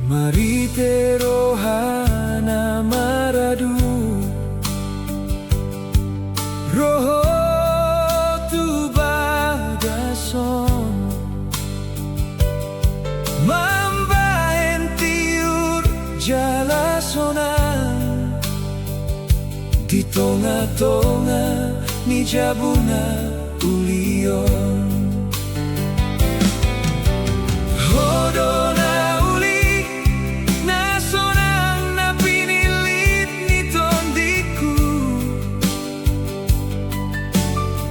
Mari terohana maradu roho tu bagason mambaen tiur jalasona di tonga-tonga ni jabuna ulion hodona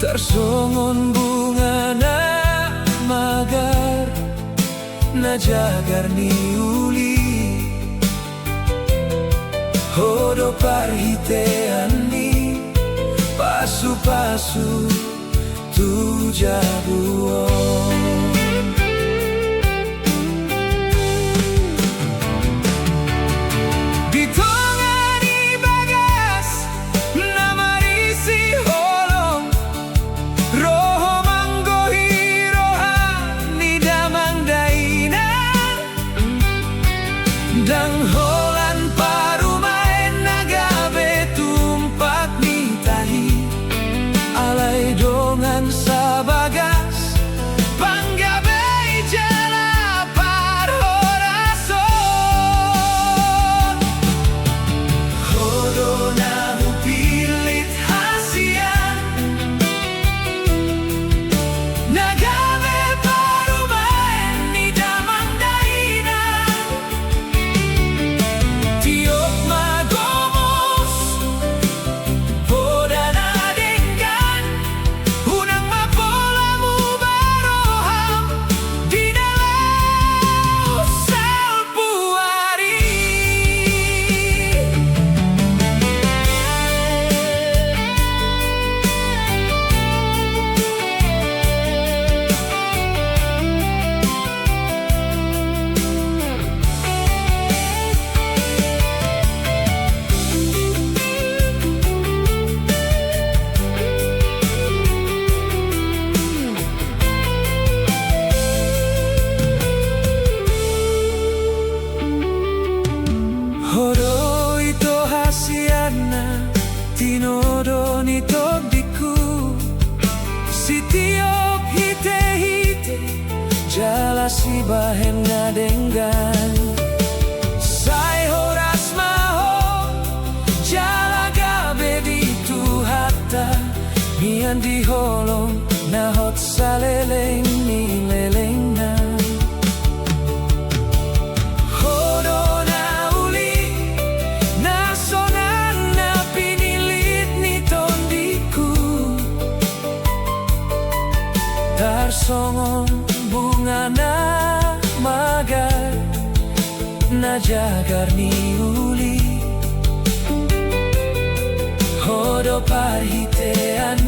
tarsongon bunga na magar na jagar ni uli hodo parhitean ni pasu-pasu tu jabuon dang holan parumaen nagabe tumpak ni tahi alai dongan sabagas panggabe jala parhorason hodona mupilit hasian nagabe parumaen ni damang daina hodo ito hasiana tinodo nito diku sitiok hite-hite jala si bahen ngadenggan sai horas maho jala gabe ditu hatta mian di holong nahot saleleng ni lelengna tarsongon bunga na magar na jagar ni uli hodo parhitean